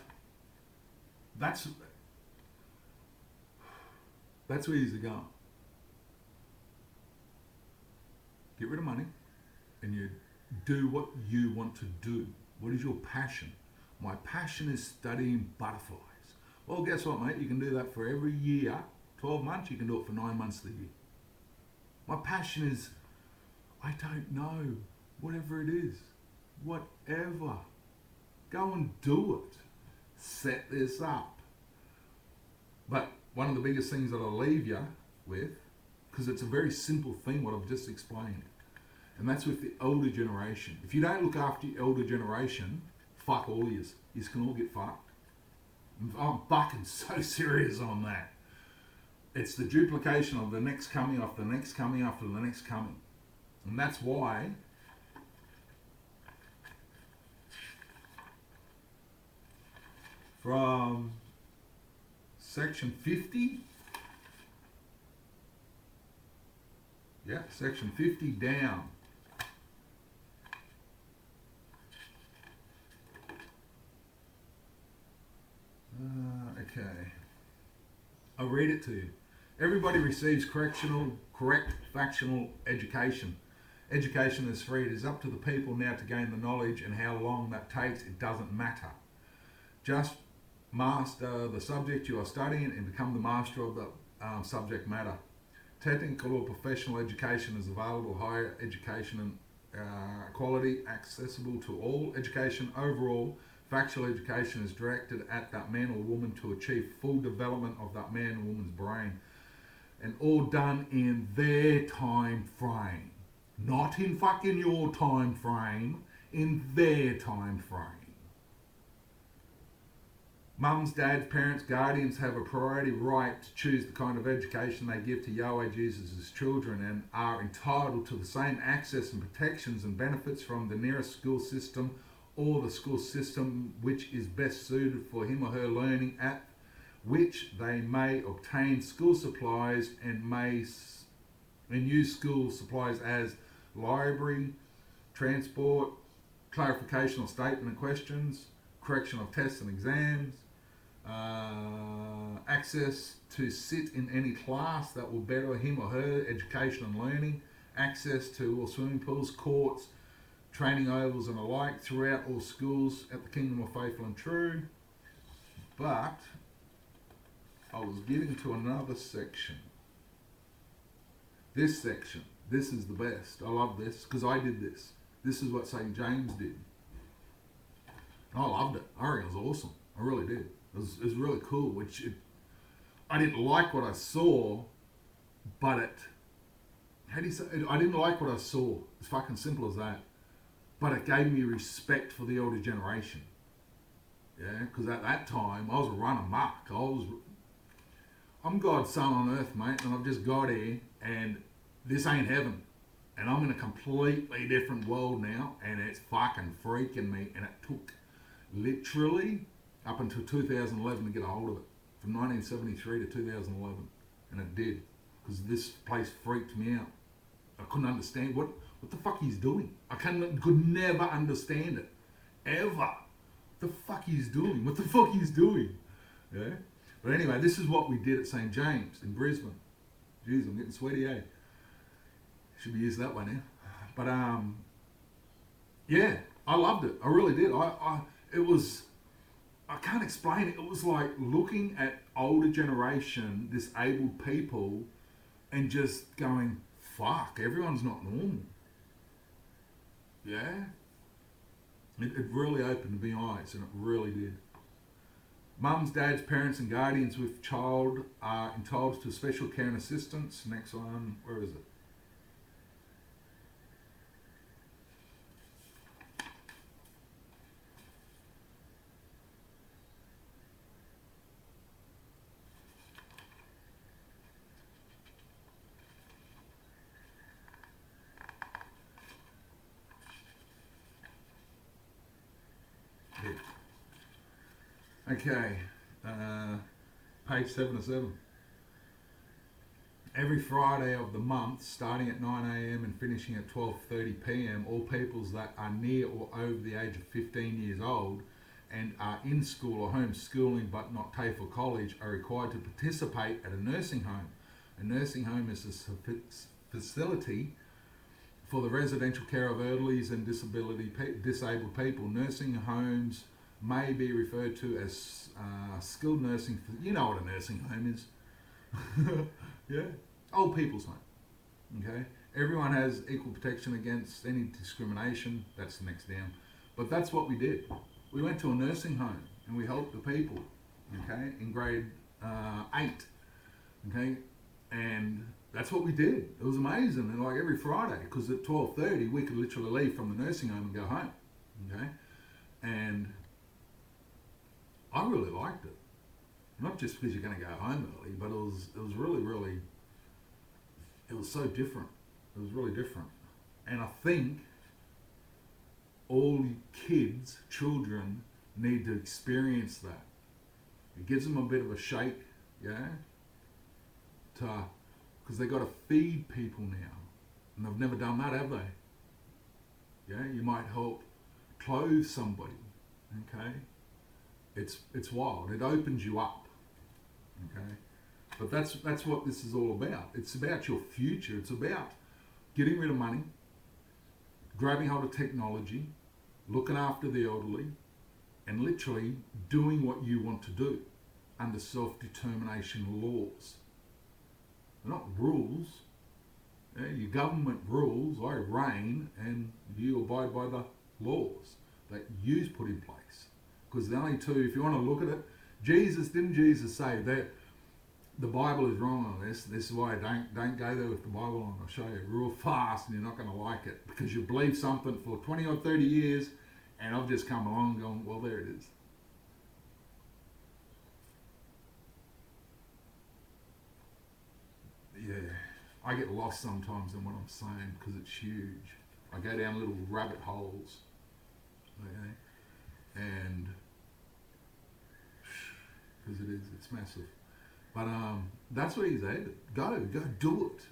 that's where you're going. Get rid of money and you do what you want to do. What is your passion? My passion is studying butterflies. Well, guess what, mate? You can do that for every year. 12 months, you can do it for 9 months of the year. My passion is, I don't know, whatever it is. Whatever. Go and do it. Set this up. But one of the biggest things that I'll leave you with, because it's a very simple thing what I've just explained, and that's with the elder generation. If you don't look after your elder generation, fuck all yous. Yous can all get fucked. I'm fucking so serious on that. It's the duplication of the next coming after the next coming after the next coming. And that's why from section 50, section 50 down, okay, I'll read it to you. Everybody receives correct factional education. Education is free. It is up to the people now to gain the knowledge, and how long that takes, it doesn't matter. Just master the subject you are studying and become the master of the subject matter. Technical or professional education is available. Higher education and quality accessible to all. Education overall, factual education is directed at that man or woman to achieve full development of that man or woman's brain, and all done in their time frame, not in fucking your time frame, in their time frame. Mums, dads, parents, guardians have a priority right to choose the kind of education they give to Yahweh-Jesus' children, and are entitled to the same access and protections and benefits from the nearest school system, or the school system which is best suited for him or her learning, at which they may obtain school supplies and use school supplies as library, transport, clarification of statement and questions, correction of tests and exams, access to sit in any class that will better him or her education and learning, access to all swimming pools, courts, training ovals and the like throughout all schools at the Kingdom of Faithful and True. But I was getting to another section. This section, this is the best. I love this because I did this. This is what St. James did. I loved it. I reckon it was awesome. I really did. It was really cool. I didn't like what I saw, but how do you say it? I didn't like what I saw. It's fucking simple as that. But it gave me respect for the older generation. Yeah, because at that time I was running amok. I'm God's son on earth, mate, and I've just got here, and this ain't heaven. And I'm in a completely different world now, and it's fucking freaking me. And it took literally up until 2011 to get a hold of it. From 1973 to 2011. And it did. Because this place freaked me out. I couldn't understand what the fuck he's doing. Could never understand it. Ever. The fuck he's doing. What the fuck he's doing. Yeah? But anyway, this is what we did at St. James in Brisbane. Jeez, I'm getting sweaty, eh? Should be used that way now. But yeah, I loved it. I really did. It was, I can't explain it. It was like looking at older generation, disabled people, and just going, fuck, everyone's not normal. Yeah? It really opened my eyes, and it really did. Mums, dads, parents and guardians with child are entitled to special care and assistance. Next one, where is it? Okay, page 7 of 7. Every Friday of the month, starting at 9 a.m. and finishing at 12:30 p.m., all peoples that are near or over the age of 15 years old and are in school or homeschooling but not TAFE or college are required to participate at a nursing home. A nursing home is a facility for the residential care of elderly and disabled people. Nursing homes may be referred to as skilled nursing. You know what a nursing home is. Yeah? Old people's home. Okay? Everyone has equal protection against any discrimination. That's the next down. But that's what we did. We went to a nursing home and we helped the people. Okay? In grade 8. Okay? And that's what we did. It was amazing. And like every Friday, because at 12:30 we could literally leave from the nursing home and go home. Okay? And I really liked it. Not just because you're going to go home early, but it was really, really, it was so different. It was really different. And I think all kids, children, need to experience that. It gives them a bit of a shake, yeah? Because they've got to feed people now. And they've never done that, have they? Yeah, you might help clothe somebody, okay? It's wild. It opens you up, okay? But that's what this is all about. It's about your future. It's about getting rid of money, grabbing hold of technology, looking after the elderly, and literally doing what you want to do under self-determination laws. They're not rules. Yeah, your government rules, I reign, and you abide by the laws that you put in place. Because the only two, if you want to look at it, didn't Jesus say that the Bible is wrong on this? This is why I don't go there with the Bible on. I'll show you real fast and you're not going to like it. Because you believe something for 20 or 30 years and I've just come along and gone, well, there it is. Yeah, I get lost sometimes in what I'm saying because it's huge. I go down little rabbit holes. Okay? And because it's massive. But that's where he's at. Go do it.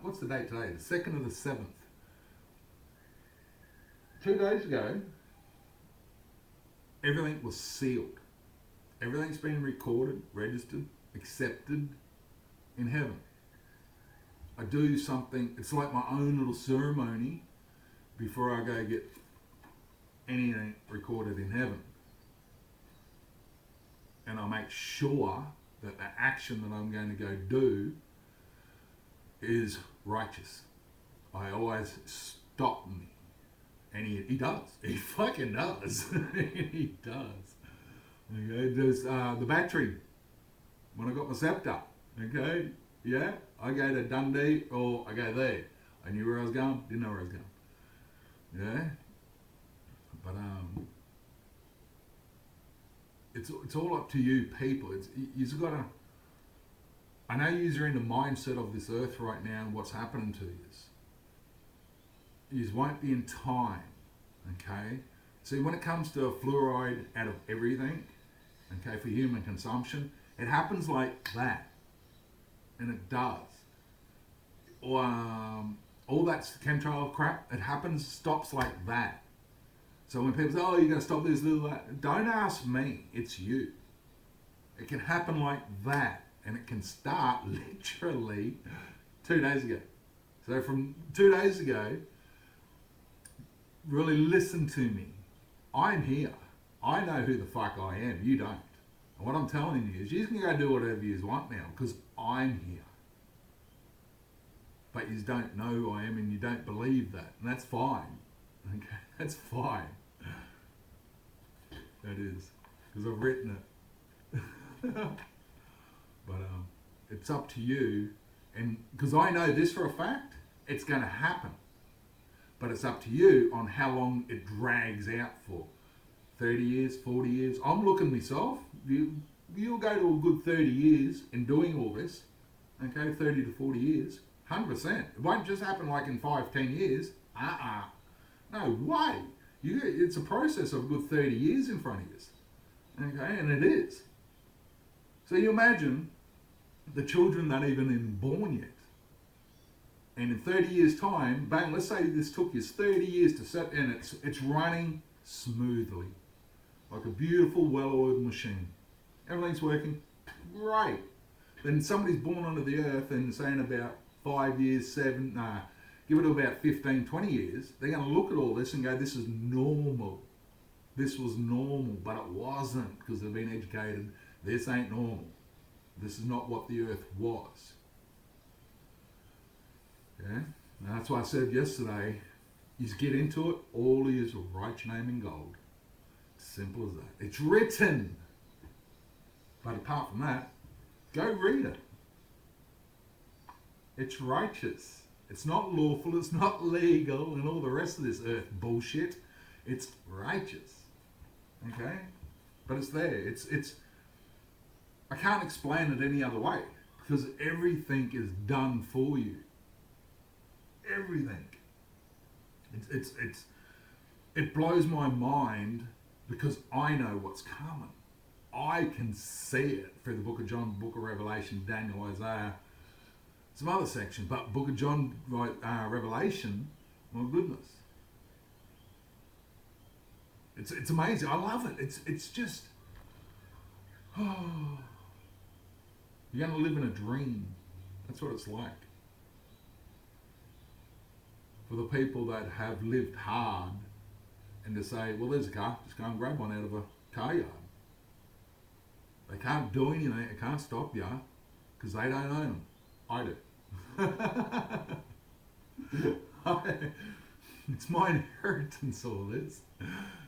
What's the date today? The 2nd of the 7th. 2 days ago, everything was sealed. Everything's been recorded, registered, accepted in heaven. I do something, it's like my own little ceremony before I go get anything recorded in heaven. And I make sure that the action that I'm going to go do is righteous. I always stop me. And he does. He fucking does. He does. Okay, there's the battery. When I got my scepter, okay, Yeah, I go to Dundee or I go there. I knew where I was going, didn't know where I was going. Yeah, but it's all up to you people. You've got to. I know you're in the mindset of this earth right now and what's happening to you. You won't be in time, okay? See, when it comes to fluoride out of everything, okay, for human consumption, it happens like that, and it does. All that chemtrail crap, it happens, stops like that. So when people say, oh, you're going to stop this, that, don't ask me, it's you. It can happen like that, and it can start literally 2 days ago. So from 2 days ago, really listen to me. I'm here. I know who the fuck I am. You don't. And what I'm telling you is you can go do whatever you want now because I'm here. But you don't know who I am and you don't believe that. And that's fine. Okay? That's fine. That is. Because I've written it. But it's up to you. And because I know this for a fact, it's going to happen. But it's up to you on how long it drags out for. 30 years, 40 years. I'm looking myself. You'll go to a good 30 years in doing all this. Okay, 30 to 40 years. 100%. It won't just happen like in 5, 10 years. No way. It's a process of a good 30 years in front of you. Okay, and it is. So you imagine the children that even been born yet. And in 30 years' time, bang, let's say this took you 30 years to set, and it's running smoothly. Like a beautiful, well-oiled machine. Everything's working great. Then somebody's born onto the earth and saying about 5 years, 7, give it about 15, 20 years, they're going to look at all this and go, this is normal. This was normal, but it wasn't because they've been educated. This ain't normal. This is not what the earth was. Yeah? And that's why I said yesterday, you get into it, all is right your name in gold. Simple as that. It's written. But apart from that, go read it. It's righteous. It's not lawful, it's not legal, and all the rest of this earth bullshit. It's righteous. Okay? But it's there. It's I can't explain it any other way. Because everything is done for you. Everything. It blows my mind because I know what's coming. I can see it through the book of John, book of Revelation, Daniel, Isaiah, some other sections, but book of John, Revelation, my goodness. It's amazing. I love it. It's just, oh, you're going to live in a dream. That's what it's like. For the people that have lived hard and to say, well, there's a car, just go and grab one out of a car yard. They can't do anything, they can't stop you because they don't own them. I do. It's my inheritance, all this.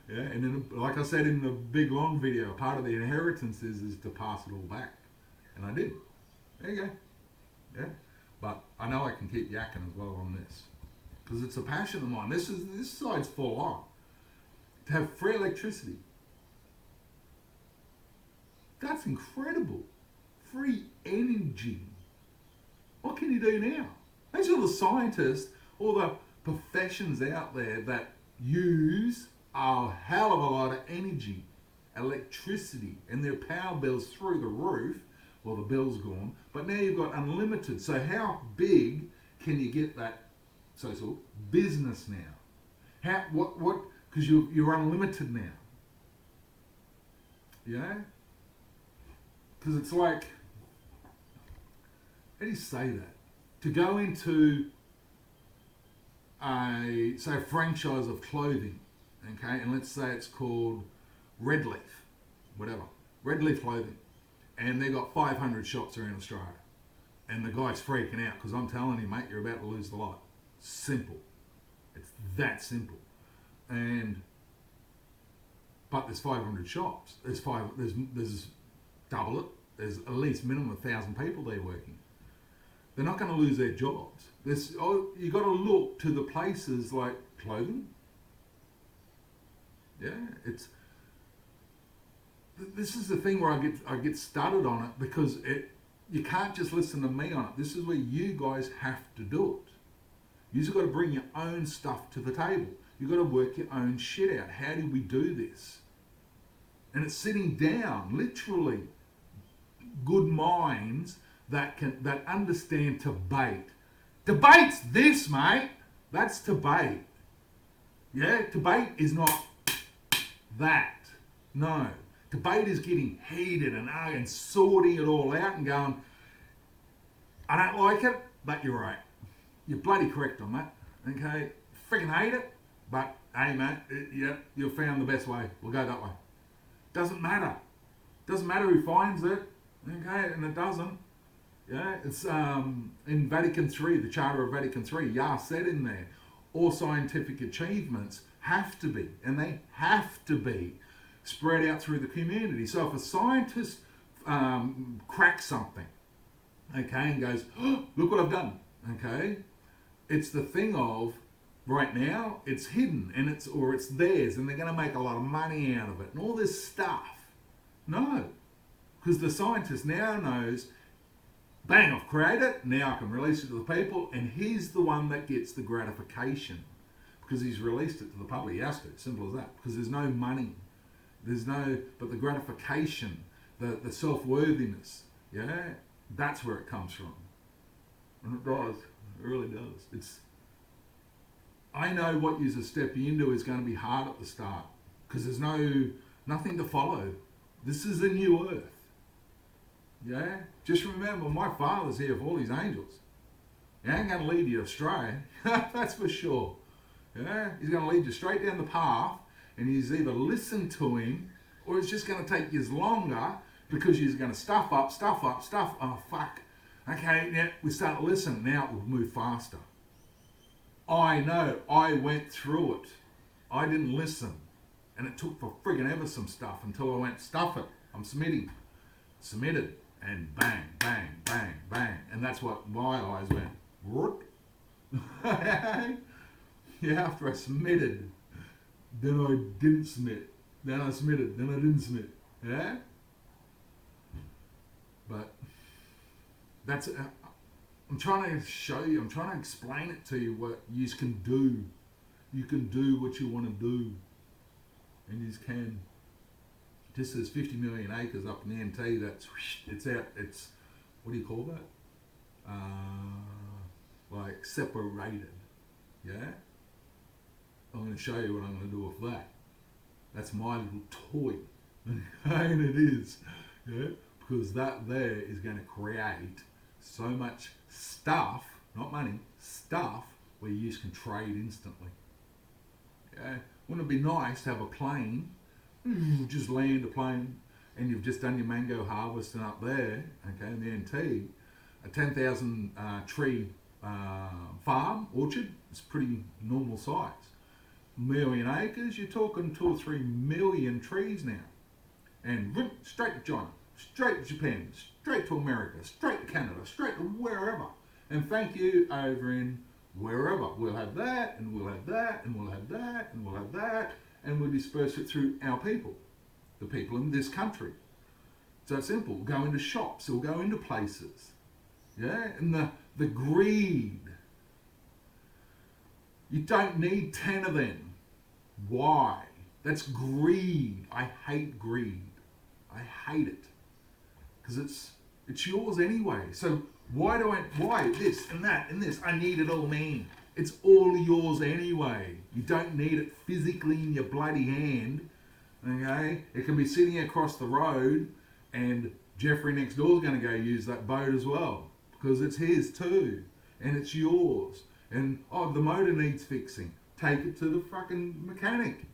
Yeah, and then, like I said in the big long video, part of the inheritance is to pass it all back. And I did. There you go. Yeah. But I know I can keep yakking as well on this. Because it's a passion of mine. This side's full on. To have free electricity. That's incredible. Free energy. What can you do now? These are the scientists, all the professions out there that use a hell of a lot of energy, electricity, and their power bills through the roof. Well, the bill's gone, but now you've got unlimited. So how big can you get that so business now? What? Because you're unlimited now. Yeah. Because it's like, how do you say that? To go into a franchise of clothing, okay, and let's say it's called Red Leaf, whatever, Red Leaf Clothing, and they got 500 shops around Australia, and the guy's freaking out because I'm telling him, mate, you're about to lose the lot. Simple. It's that simple. But there's 500 shops. There's double it. There's at least minimum 1,000 people there working. They're not going to lose their jobs. You got to look to the places like clothing. Yeah, this is the thing where I get started on it, because you can't just listen to me on it. This is where you guys have to do it. You've got to bring your own stuff to the table. You've got to work your own shit out. How do we do this? And it's sitting down, literally, good minds that understand debate. Debate's this, mate. That's debate. Yeah, debate is not that. No. Debate is getting heated and sorting it all out and going, I don't like it, but you're right. You're bloody correct on that. Okay? Freaking hate it, but hey, mate, you've found the best way. We'll go that way. Doesn't matter. Doesn't matter who finds it. Okay? And it doesn't. Yeah? It's in Vatican III, the Charter of Vatican III, Yah said in there, all scientific achievements have to be, and they have to be, spread out through the community. So if a scientist cracks something, okay, and goes, oh, look what I've done, okay, it's the thing of, right now, it's hidden, and it's theirs, and they're going to make a lot of money out of it, and all this stuff. No, because the scientist now knows, bang, I've created it, now I can release it to the people, and he's the one that gets the gratification, because he's released it to the public. He has to, simple as that, because there's no money. But the gratification, the self-worthiness, yeah, that's where it comes from. And it does, it really does. I know what you're stepping into is going to be hard at the start, because there's nothing to follow. This is a new earth. Yeah? Just remember, my Father's here for all his angels. He ain't going to lead you astray, that's for sure. Yeah? He's going to lead you straight down the path, and he's either listen to him, or it's just going to take you longer, because you're going to stuff up. Oh, fuck. Okay, yeah, we start listening. Now it will move faster. I know. I went through it. I didn't listen. And it took for friggin' ever some stuff until I went, stuff it. I'm submitting. Submitted. And bang, bang, bang, bang. And that's what my eyes went, what? Yeah, after I submitted, then I didn't submit. Then I submitted. Then I didn't submit. Yeah? But that's, I'm trying to show you, I'm trying to explain it to you what you can do. You can do what you want to do. And you can. Just says 50 million acres up in the NT, it's out, it's, what do you call that? Like separated. Yeah? I'm going to show you what I'm going to do with that. That's my little toy. And it is. Yeah? Because that there is going to create so much stuff, not money, stuff where you can trade instantly. Yeah? Wouldn't it be nice to have a plane, just land a plane, and you've just done your mango harvesting up there, okay, in the NT, a 10,000 tree farm, orchard, it's pretty normal size. Million acres, you're talking 2 or 3 million trees now. And straight to China, straight to Japan, straight to America, straight to Canada, straight to wherever. And thank you over in wherever. We'll have that, and we'll have that, and we'll have that, and we'll have that, and we'll disperse it through our people, the people in this country. So it's simple. Go into shops, or go into places. Yeah? And the greed. You don't need 10 of them. Why? That's greed. I hate greed. I hate it. Because it's yours anyway. So why this and that and this? I need it all, man. It's all yours anyway. You don't need it physically in your bloody hand. Okay? It can be sitting across the road, and Jeffrey next door is going to go use that boat as well, because it's his too, and it's yours. And oh, the motor needs fixing. Take it to the fucking mechanic.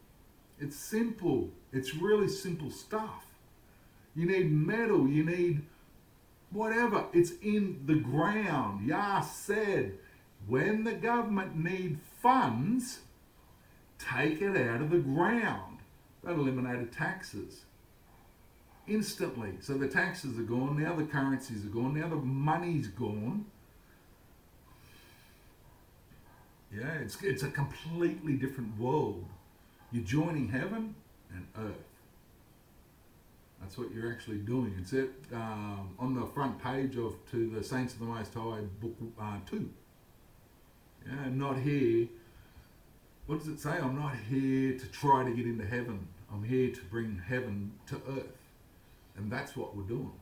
It's simple. It's really simple stuff. You need metal. You need whatever. It's in the ground. Yah said, when the government need funds, take it out of the ground. That eliminated taxes instantly. So the taxes are gone. Now the currencies are gone. Now the money's gone. Yeah, it's a completely different world. You're joining heaven and earth. That's what you're actually doing. It's on the front page of To the Saints of the Most High, book 2. Yeah, I'm not here. What does it say? I'm not here to try to get into heaven. I'm here to bring heaven to earth. And that's what we're doing.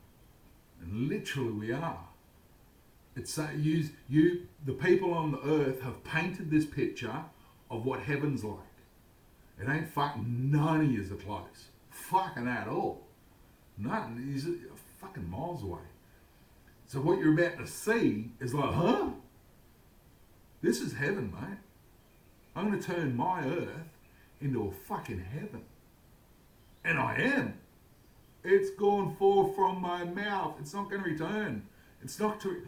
And literally we are. It's the people on the earth have painted this picture of what heaven's like. It ain't fucking none of yous are close. Fucking at all. Nothing. He's fucking miles away. So what you're about to see is like, huh? This is heaven, mate. I'm going to turn my earth into a fucking heaven. And I am. It's gone forth from my mouth. It's not going to return. It's not to...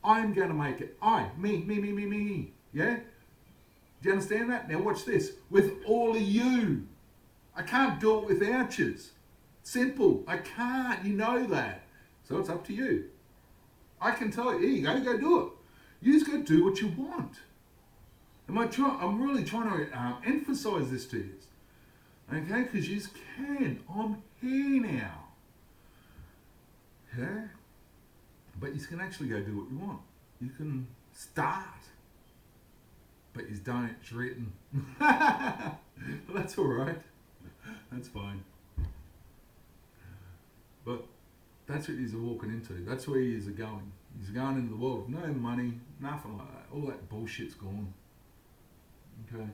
I'm going to make it. Me. Yeah? Do you understand that? Now watch this. With all of you. I can't do it without yous. Simple. I can't. You know that. So it's up to you. I can tell you, here you go do it. You just go do what you want. I'm really trying to emphasize this to you. Okay? Because you can. I'm here now. Yeah? But you can actually go do what you want. You can start. But you don't. It's written. But that's all right. That's fine. But that's what you're walking into. That's where you're going. You're going into the world with no money, nothing like that. All that bullshit's gone. Okay?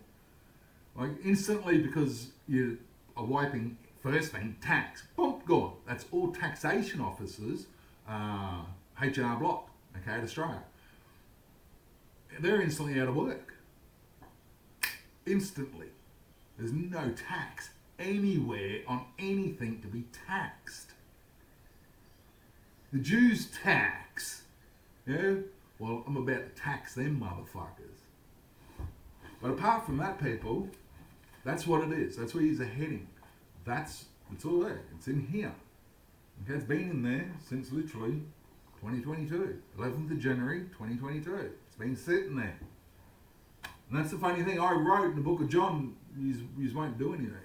Like instantly, because you are wiping, first thing, tax. Boom, gone. That's all taxation officers, H&R Block, okay, at Australia. They're instantly out of work. Instantly. There's no tax anywhere on anything to be taxed. The Jews tax. Yeah? Well, I'm about to tax them motherfuckers. But apart from that, people, that's what it is. That's where you're heading. It's all there. It's in here. Okay, it's been in there since literally 2022. 11th of January, 2022. It's been sitting there. And that's the funny thing. I wrote in the book of John, you won't do anything.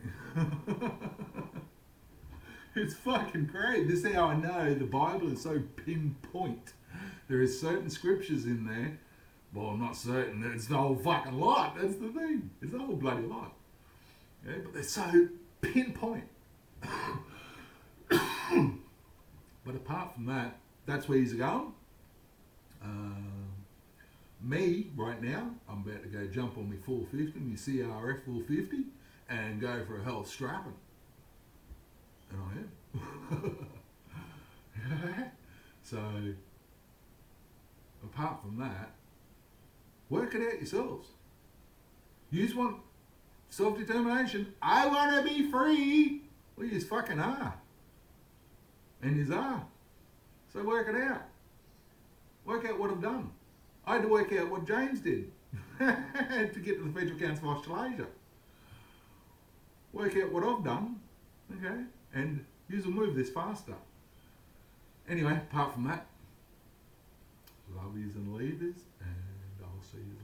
It's fucking great. This is how I know the Bible is so pinpoint. There is certain scriptures in there. Well, I'm not certain. It's the whole fucking lot. That's the thing. It's the whole bloody lot. Yeah, but they're so pinpoint. But apart from that, that's where he's going. Me, right now, I'm about to go jump on my 450, my CRF 450, and go for a health strapping. And I am. So, apart from that, work it out yourselves. You just want self-determination. I want to be free. Well, you fucking are. And you are. So work it out. Work out what I've done. I had to work out what James did to get to the Federal Council of Australasia. Work out what I've done, okay, and use will move this faster. Anyway, apart from that, love yous and leave yous, and I'll see you